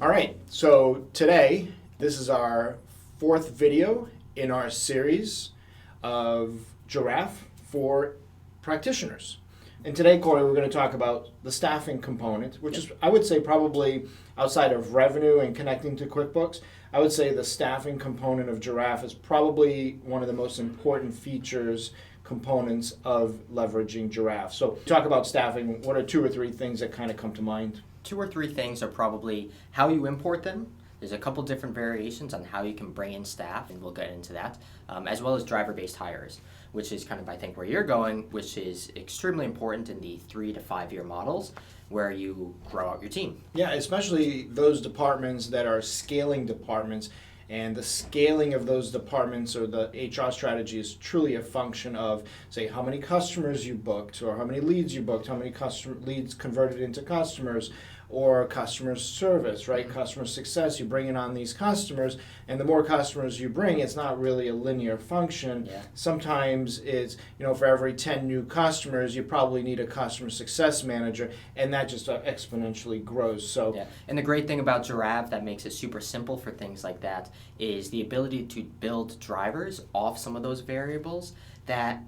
All right, so today, this is our fourth video in our series of Giraffe for practitioners. And today, Corey, we're going to talk about the staffing component, which is, I would say, probably outside of revenue and connecting to QuickBooks, I would say the staffing component of Giraffe is probably one of the most important features, components of leveraging Giraffe. So talk about staffing, what are two or three things that kind of come to mind? Two or three things are probably how you import them. There's a couple different variations on how you can bring in staff, and we'll get into that, as well as driver-based hires, which is kind of, I think, where you're going, which is extremely important in the 3 to 5 year models where you grow out your team. Yeah, especially those departments that are scaling departments. And the scaling of those departments or the HR strategy is truly a function of, say, how many customers you booked, or how many leads you booked, how many leads converted into customers, or customer service, right? Customer success, you bring in on these customers, and the more customers you bring, it's not really a linear function. Yeah. Sometimes it's, for every 10 new customers, you probably need a customer success manager, and that just exponentially grows. So, yeah. And the great thing about Jirav that makes it super simple for things like that is the ability to build drivers off some of those variables that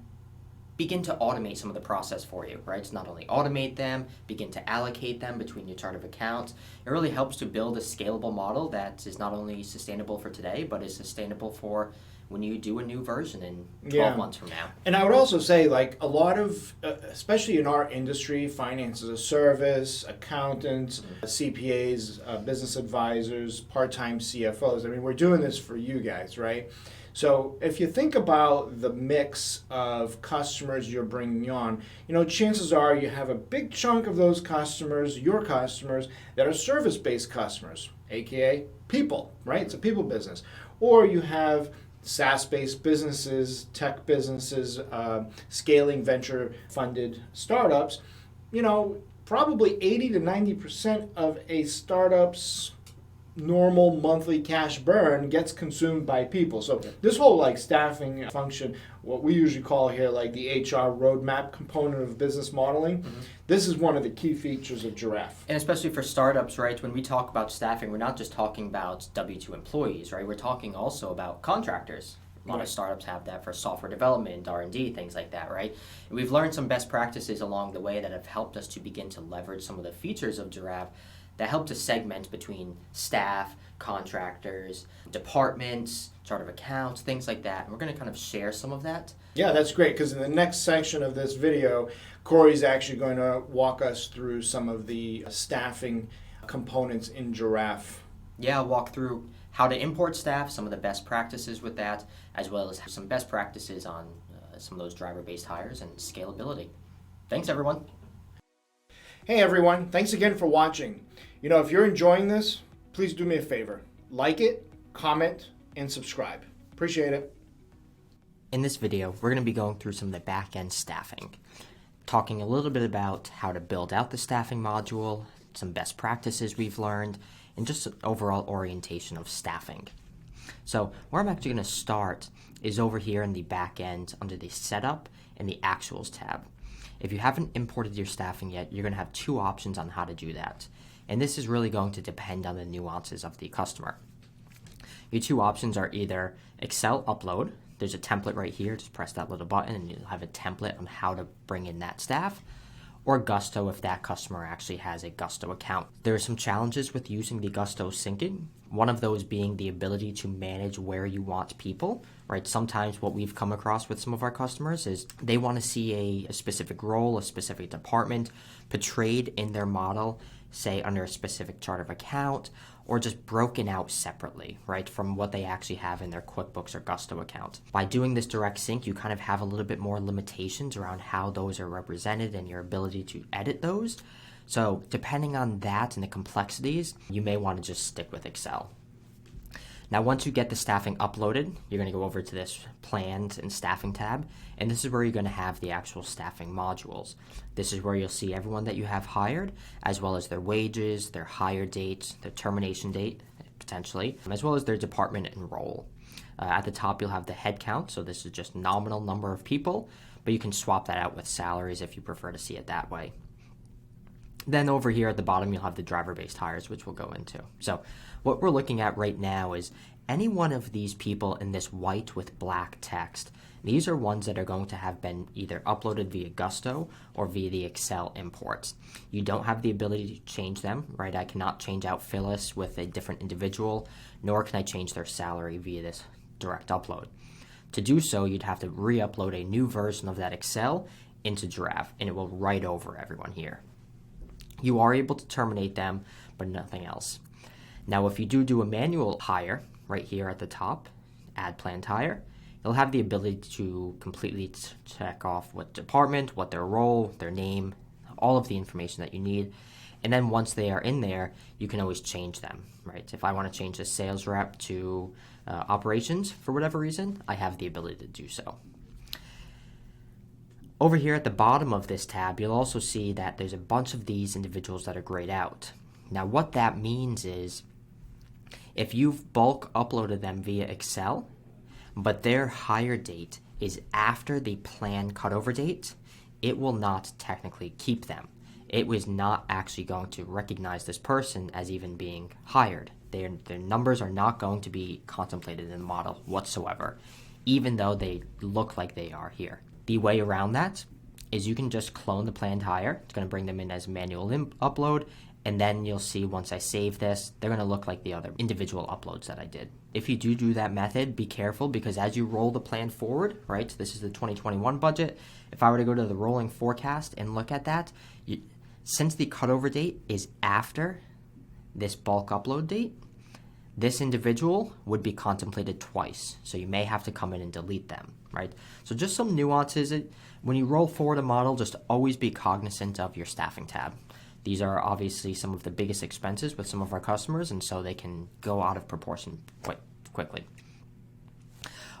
begin to automate some of the process for you, right? It's not only automate them, begin to allocate them between your chart of accounts. It really helps to build a scalable model that is not only sustainable for today, but is sustainable for when you do a new version in 12 months from now. And I would also say, like, a lot of, especially in our industry, finance as a service, accountants, CPAs, business advisors, part-time CFOs, I mean, we're doing this for you guys, right? So if you think about the mix of customers you're bringing on, chances are you have a big chunk of those customers, your customers, that are service-based customers, aka people, right? It's a people business. Or you have SaaS-based businesses, tech businesses, scaling venture-funded startups. Probably 80 to 90% of a startup's normal monthly cash burn gets consumed by people. So this whole staffing function, what we usually call here the HR roadmap component of business modeling, this is one of the key features of Giraffe. And especially for startups, right, when we talk about staffing, we're not just talking about W-2 employees, right? We're talking also about contractors. A lot of startups have that for software development, R&D, things like that, right? And we've learned some best practices along the way that have helped us to begin to leverage some of the features of Giraffe that help to segment between staff, contractors, departments, chart of accounts, things like that. And we're going to kind of share some of that. Yeah, that's great, because in the next section of this video, Corey's actually going to walk us through some of the staffing components in Giraffe. Yeah, I'll walk through how to import staff, some of the best practices with that, as well as some best practices on some of those driver-based hires and scalability. Thanks, everyone. Hey everyone, thanks again for watching. If you're enjoying this, please do me a favor. Like it, comment, and subscribe. Appreciate it. In this video, we're going to be going through some of the back-end staffing, talking a little bit about how to build out the staffing module, some best practices we've learned, and just an overall orientation of staffing. So where I'm actually going to start is over here in the back end under the Setup and the Actuals tab. If you haven't imported your staffing yet, you're going to have two options on how to do that. And this is really going to depend on the nuances of the customer. Your two options are either Excel upload. There's a template right here. Just press that little button and you'll have a template on how to bring in that staff. Or Gusto if that customer actually has a Gusto account. There are some challenges with using the Gusto syncing. One of those being the ability to manage where you want people, right? Sometimes what we've come across with some of our customers is they want to see a specific role, a specific department portrayed in their model, say under a specific chart of account, or just broken out separately, right, from what they actually have in their QuickBooks or Gusto account. By doing this direct sync, you kind of have a little bit more limitations around how those are represented and your ability to edit those. So depending on that and the complexities, you may want to just stick with Excel. Now, once you get the staffing uploaded, you're going to go over to this Plans and Staffing tab, and this is where you're going to have the actual staffing modules. This is where you'll see everyone that you have hired, as well as their wages, their hire date, their termination date, potentially, as well as their department and role. At the top, you'll have the headcount, so this is just nominal number of people, but you can swap that out with salaries if you prefer to see it that way. Then over here at the bottom, you'll have the driver-based hires, which we'll go into. So what we're looking at right now is any one of these people in this white with black text. These are ones that are going to have been either uploaded via Gusto or via the Excel imports. You don't have the ability to change them, right? I cannot change out Phyllis with a different individual, nor can I change their salary via this direct upload. To do so, you'd have to re-upload a new version of that Excel into Jirav, and it will write over everyone here. You are able to terminate them, but nothing else. Now, if you do a manual hire right here at the top, add planned hire, you'll have the ability to completely check off what department, what their role, their name, all of the information that you need. And then once they are in there, you can always change them, right? If I want to change a sales rep to operations for whatever reason, I have the ability to do so. Over here at the bottom of this tab, you'll also see that there's a bunch of these individuals that are grayed out. Now, what that means is if you've bulk uploaded them via Excel, but their hire date is after the planned cutover date, it will not technically keep them. It was not actually going to recognize this person as even being hired. Their numbers are not going to be contemplated in the model whatsoever, even though they look like they are here. The way around that is you can just clone the planned hire. It's going to bring them in as manual upload, and then you'll see once I save this, they're going to look like the other individual uploads that I did. If you do that method, be careful, because as you roll the plan forward, right, this is the 2021 budget. If I were to go to the rolling forecast and look at that, since the cutover date is after this bulk upload date, this individual would be contemplated twice. So you may have to come in and delete them, right? So just some nuances. When you roll forward a model, just always be cognizant of your staffing tab. These are obviously some of the biggest expenses with some of our customers, and so they can go out of proportion quite quickly.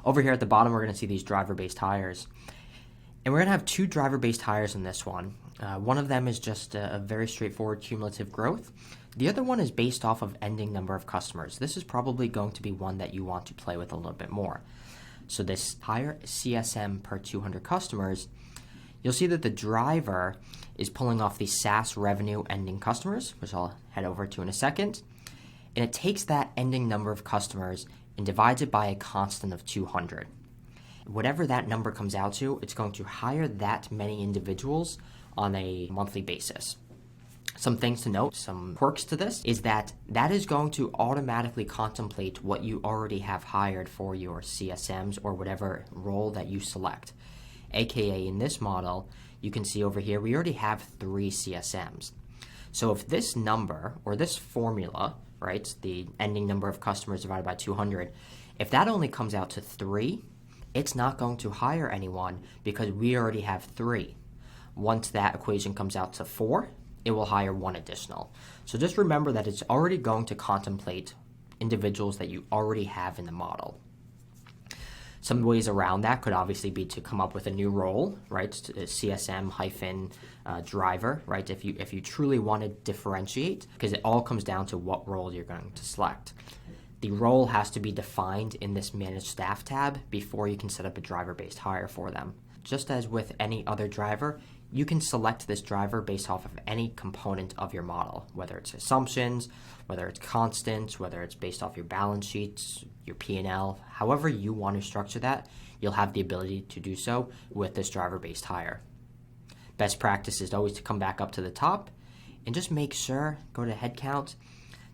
Over here at the bottom, we're going to see these driver-based hires. And we're going to have two driver-based hires in this one. One of them is just a very straightforward cumulative growth. The other one is based off of ending number of customers. This is probably going to be one that you want to play with a little bit more. So this higher CSM per 200 customers, you'll see that the driver is pulling off the SaaS revenue ending customers, which I'll head over to in a second. And it takes that ending number of customers and divides it by a constant of 200. Whatever that number comes out to, it's going to hire that many individuals on a monthly basis. Some things to note, some quirks to this, is that is going to automatically contemplate what you already have hired for your CSMs or whatever role that you select. AKA in this model, you can see over here, we already have 3 CSMs. So if this number, or this formula, right, the ending number of customers divided by 200, if that only comes out to 3, it's not going to hire anyone because we already have 3. Once that equation comes out to 4, it will hire 1 additional. So just remember that it's already going to contemplate individuals that you already have in the model. Some ways around that could obviously be to come up with a new role, right? CSM hyphen driver, right? If you truly want to differentiate, because it all comes down to what role you're going to select. The role has to be defined in this Manage Staff tab before you can set up a driver-based hire for them. Just as with any other driver, you can select this driver based off of any component of your model, whether it's assumptions, whether it's constants, whether it's based off your balance sheets, your P&L, however you want to structure that, you'll have the ability to do so with this driver-based hire. Best practice is always to come back up to the top and just make sure, go to headcount,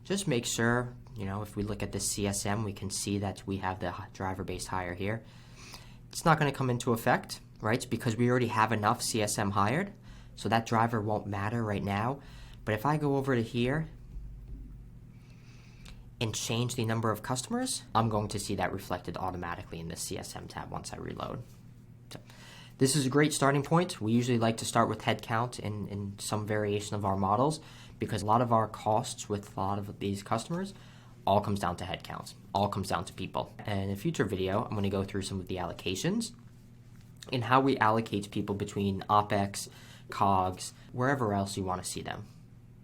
just make sure, if we look at this CSM, we can see that we have the driver-based hire here. It's not going to come into effect, right? Because we already have enough CSM hired, so that driver won't matter right now. But if I go over to here and change the number of customers, I'm going to see that reflected automatically in the CSM tab once I reload. So this is a great starting point. We usually like to start with headcount in some variation of our models because a lot of our costs with a lot of these customers all comes down to headcounts, all comes down to people. And in a future video, I'm going to go through some of the allocations and how we allocate people between OPEX, COGS, wherever else you want to see them.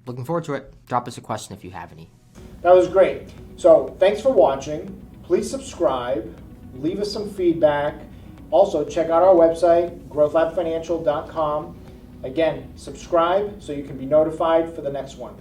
Looking forward to it. Drop us a question if you have any. That was great. So thanks for watching. Please subscribe. Leave us some feedback. Also, check out our website, growthlabfinancial.com. Again, subscribe so you can be notified for the next one.